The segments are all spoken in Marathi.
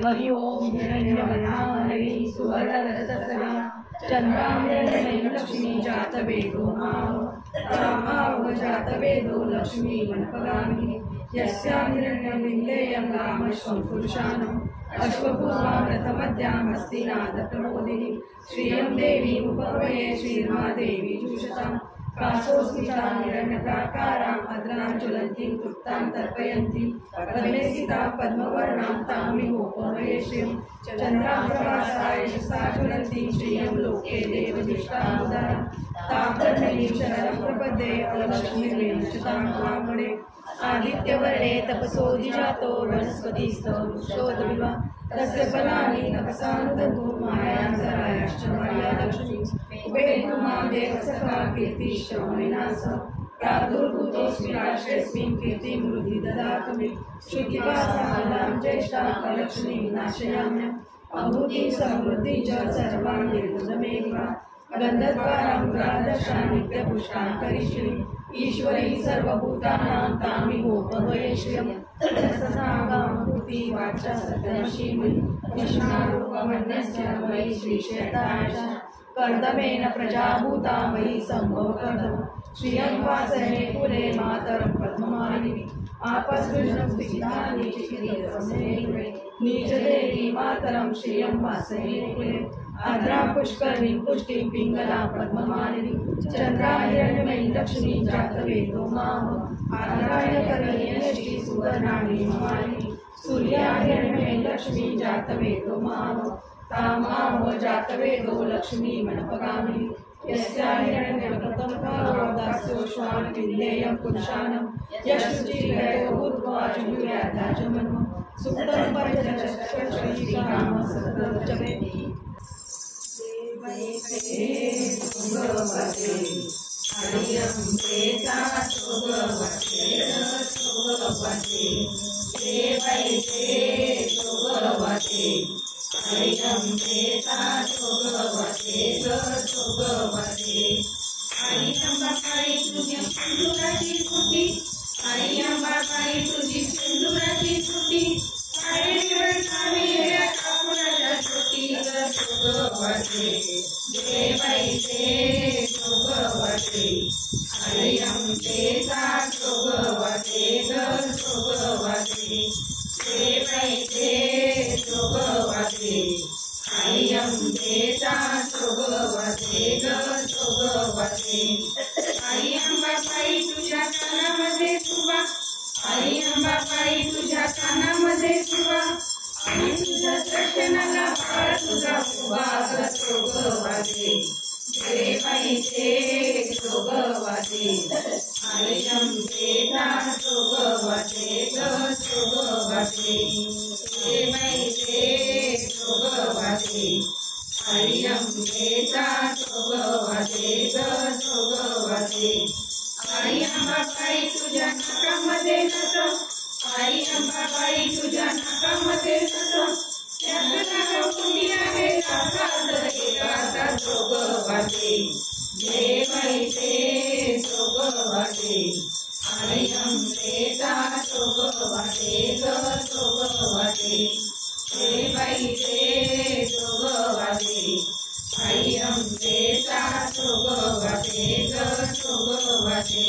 हरि ओम हिरण्यवर्णामणि सुवर्णरजतकला चन्द्रामृतमयी लक्ष्मी जातवेदो रामाव जातवेदो लक्ष्मी मनपगामिनी यस्यां हिरण्यं विन्देयं रामश्वं पुरुषाणम् अश्वपूर्वामृतमद्यामस्ति नादप्रमोदिनी श्रियं देवी उपवये श्रीर्मादेवी जुषतां कासोस्मितां हिरण्यप्राकारां भद्रां ज्वलन्तीं तृप्तां तर्पयन्तीं पद्मे स्थितां पद्मवर्णां तामिहोपवये श्रियं चन्द्रां प्रभासाय यशसा ज्वलन्तीं श्रियं लोके देवदुष्टामुदारां ताम्रधनीं शरणं प्रपद्ये अलक्ष्मीर्वेणुषतां कामणे आदित्यवर्णे तपसोऽधिजातो वनस्पतिस्तवृक्षोदविवा तस्य फलानि तपसानुदन्तु मायान्तरायाश्च मायालक्ष्मी उपेतु मां देवसखा कीर्तिश्रवणेनास प्रादुर्भूतोऽस्मि राष्ट्रेऽस्मिन् कीर्तिं हृदि ददातु मे श्रुतिपासां ज्येष्ठां कलक्ष्मीं नाशयाम्यहम् अभूतिं समृद्धिं च सर्वां निर्बुधमेव गन्धद्वारां ग्रादशां नित्यपुष्टां करिष्ये ईश्वरी सर्वभूतानां तामिहोपवये श्रियं सदागामूर्ति वाचा सत्यमशीमयि विष्णुरूपमन्यस्य मयि श्रीशेताय कर्दमेन प्रजाभूता मयि सम्भवकर्दम श्रियं वासने कुले मातरं पद्ममालिनी आपस्पृशं स्थितानि चिकित्समे नीचदेवी मातरं श्रियं वासने कुले आद्रां पुष्करणीं पुष्टिं पिङ्गलां पद्ममालिनी चन्द्राहिरण्यमयी लक्ष्मी जातवेदो माम आद्रायकरणीयश्री सुवर्णानि ममालिनी सूर्याहिरण्यमयी लक्ष्मी जातवेदो माम तामाव जातवेदो लक्ष्मी मनपगामिनी यस्याहिरण्यप्रथमकारो दास्योश्वान् विन्देयं पुरुषाणं यशुचिर्गयो भूत्वा जुहुयादाजमन्म सुप्तं पञ्चचक्षुश्रीराम सततं जपेति भगवते हरियं वेदा भगवते भगवते देवैते भगवते हरियं वेदा भगवते भगवते हरियं बाबाई तुझी सिंदुराची फुटी हरियं बाबाई तुझी सिंदुराची फुटी अरे वर्षावी या कापुराच्या छोटी भगवते देवैते भगवते हरियं वेदा भगवते भगवते देवैते भगवते हरियं वेदा भगवते भगवते हरियं बाबाई तुझ्या कानामध्ये तुवा हरियं बाबाई तुझ्या कानामध्ये तुवा आणि तुझ्या दर्शनाला बाळ तुझा उभा भगवते देवैते भगवते हरियं वेदा भगवते भगवते देवैते भगवते हरियं वेदा भगवते भगवते हरियं बाबाई तुझ्या नाकामध्ये नस हरियं बाबाई तुझ्या नाकामध्ये नस त्यातला कुंडी आहे गाता भगवते देवैते भगवते हरियं वेदा भगवते भगवते देवैते भगवते हरियं वेदा भगवते भगवते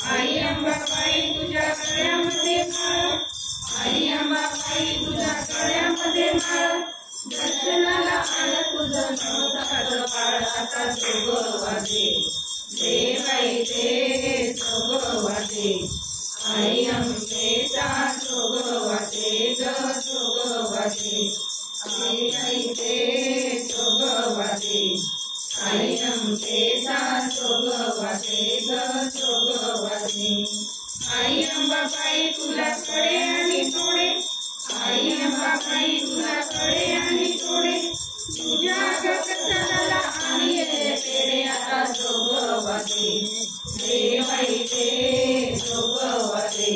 हरियं बाबाई तुझ्या गळ्यामध्ये माळ हरियं बाबाई तुझ्या गळ्यामध्ये माळ दर्शनाला आलं तुझं नवसाचं बाळ आता भगवते देवैते भगवते हरियं वेदा भगवते भगवते देवैते भगवते हरियं वेदा भगवते भगवते हरियं बाबाई तुला कडे आणि तोडे हरियं बाबाई तुला कडे आणि तोडे तुझ्या गगनाला आणि पेडे आता भगवते देवैते भगवते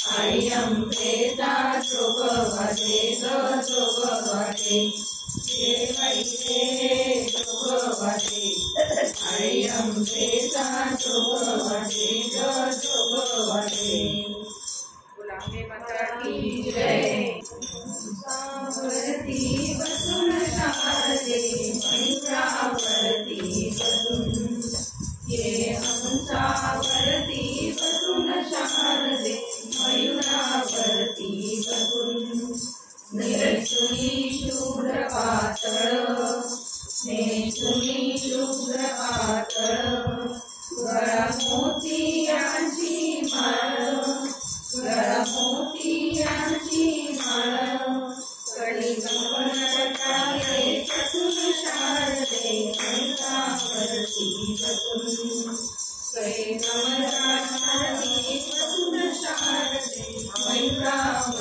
हरियं वेदा भगवते भगवते देवैते भगवते हरियं वेदा भगवते भगवते। बोला माता की जय।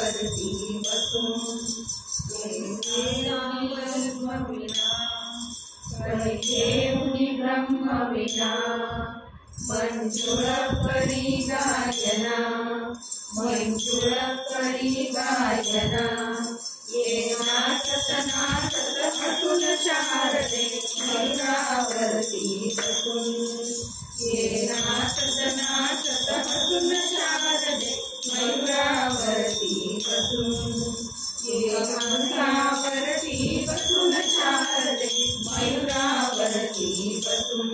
मंजुळावरती बसून ब्रह्मविना मंजुळ करी गायना मंजुळ करी गायना येना सतनाथ हटून शारदे मंजुळावरती बसून येना सतनाथ हटून शारदे मंजुळावरती बसून मंजुळावरती बसून शारदे मंजुळावरती बसून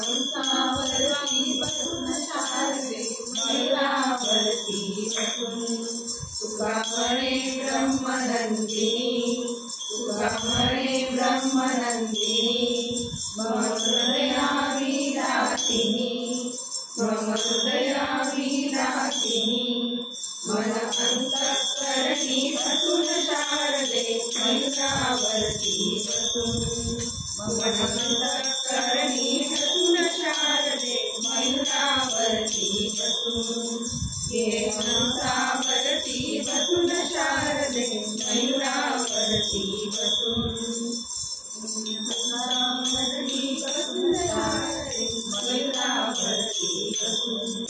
मंजुळावरती बसून शारदे मंजुळावरती बसून तुकामणे ब्रह्मनंदिनी तुकामणे ब्रह्मनंदिनी मम हृदया विलासिनी मम हृदया विलासिनी मन अंतःकरणी बसून शारदे मंजुळावरती बसून मन अंतःकरणी बसून शारदे मंजुळावरती बसून मंजुळावरती बसून शारदे मंजुळावरती बसून मंजुळावरती बसून शारदे मंजुळावरती बसून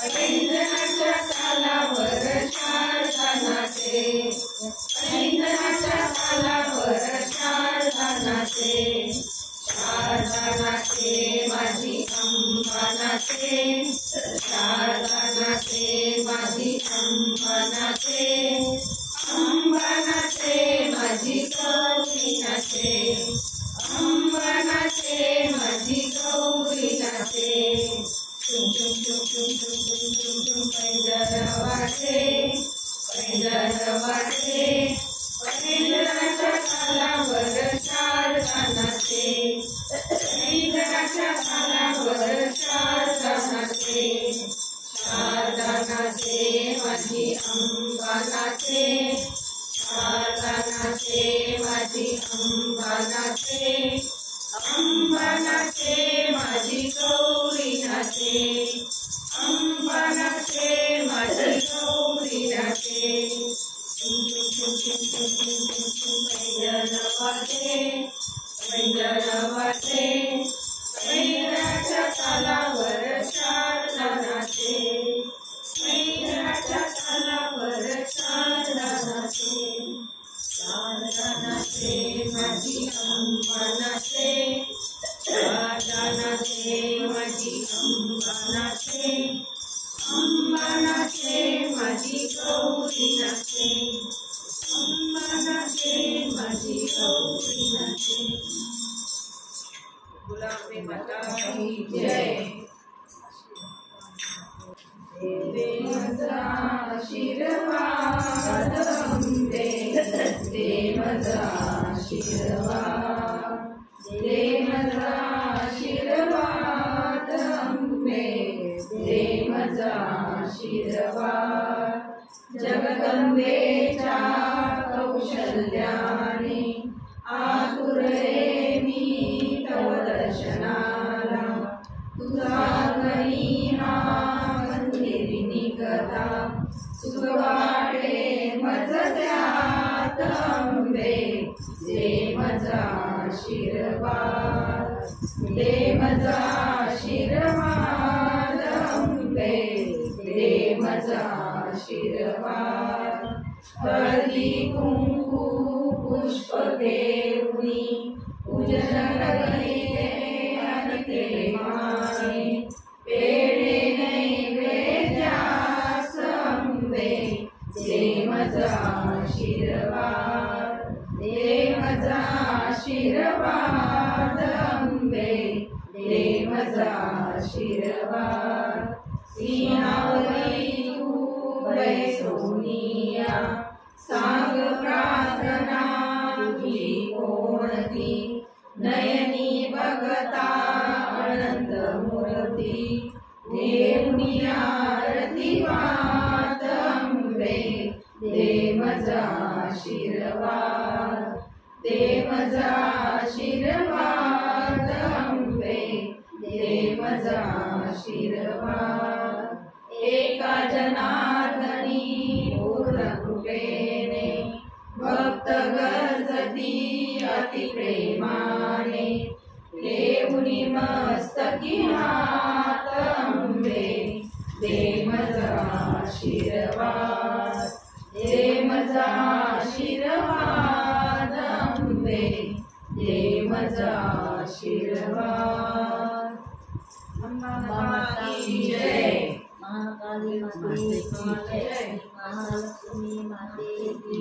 पैंजणाच्या तालावर शारदा नाचे पैंजणाच्या तालावर शारदा नाचे शारदा नाचे माझी अंबा नाचे शारदा नाचे माझी अंबा नाचे अंबा नाचे माझी गौरी नाचे अंबा नाचे माझी गौरी नाचे चुम चुम चुम चुम चुम चुम चुम चुम पैंजण वाटे पैंजण वाटे पैंजणाच्या तालावर शारदा नाचे पैंजणाच्या तालावर शारदा नाचे शारदा नाचे माझी अंबा नाचे शारदा नाचे माझी अंबा नाचे अंबा नाचे माझी गौरी नाचे अंबा नाचे माझी गौरी नाचे पैंजण वाटे पैंजण वाटे पैंजणाच्या तालावर शारदा नाचे पैंजणाच्या तालावर शारदा नाचे शारदा नाचे माझी अंबा नाचे शारदा नाचे माझी अंबा नाचे अंबा नाचे माझी गौरी नाचे अंबा नाचे माझी गौरी नाचे गुलाबी माता की जय देवाचा आशीर्वाद अंबे देवाचा आशीर्वाद देवाचा आशीर्वाद अंबे देवाचा आशीर्वाद जगदंबेच्या कौशल्याने आतुरे मी तव दर्शनाला तुझा घरी हा मंदिरी निकता सुख वाटे मज त्यात अंबे दे मजा आशीर्वाद दे मजा आशीर्वाद अंबे दे मजा आशीर्वाद हळदी कुंकू पुष्प देवनी पूजन करीते आणि प्रेमाने पेढे नैवेद्यास अंबे दे मजा आशीर्वाद दे मजा आशीर्वाद अंबे दे मजा आशीर्वाद सिंहावरी उभय सोनिया सांग प्रार्थना तुझी कोणती नयनी बघता अनंत मूर्ती देवनी आरती वात अंबे दे मजा आशीर्वाद दे मजा आशीर्वाद अंबे आशीर्वाद एका जनार्दनी पूर्ण कृपेने भक्त गरजती अति प्रेमाने देऊनी मस्तकी हात अंबे दे मजा आशीर्वाद दे मजा आशीर्वाद अंबे दे मजा आशीर्वाद। माता की जय, महाकाली माते की जय, महालक्ष्मी माते की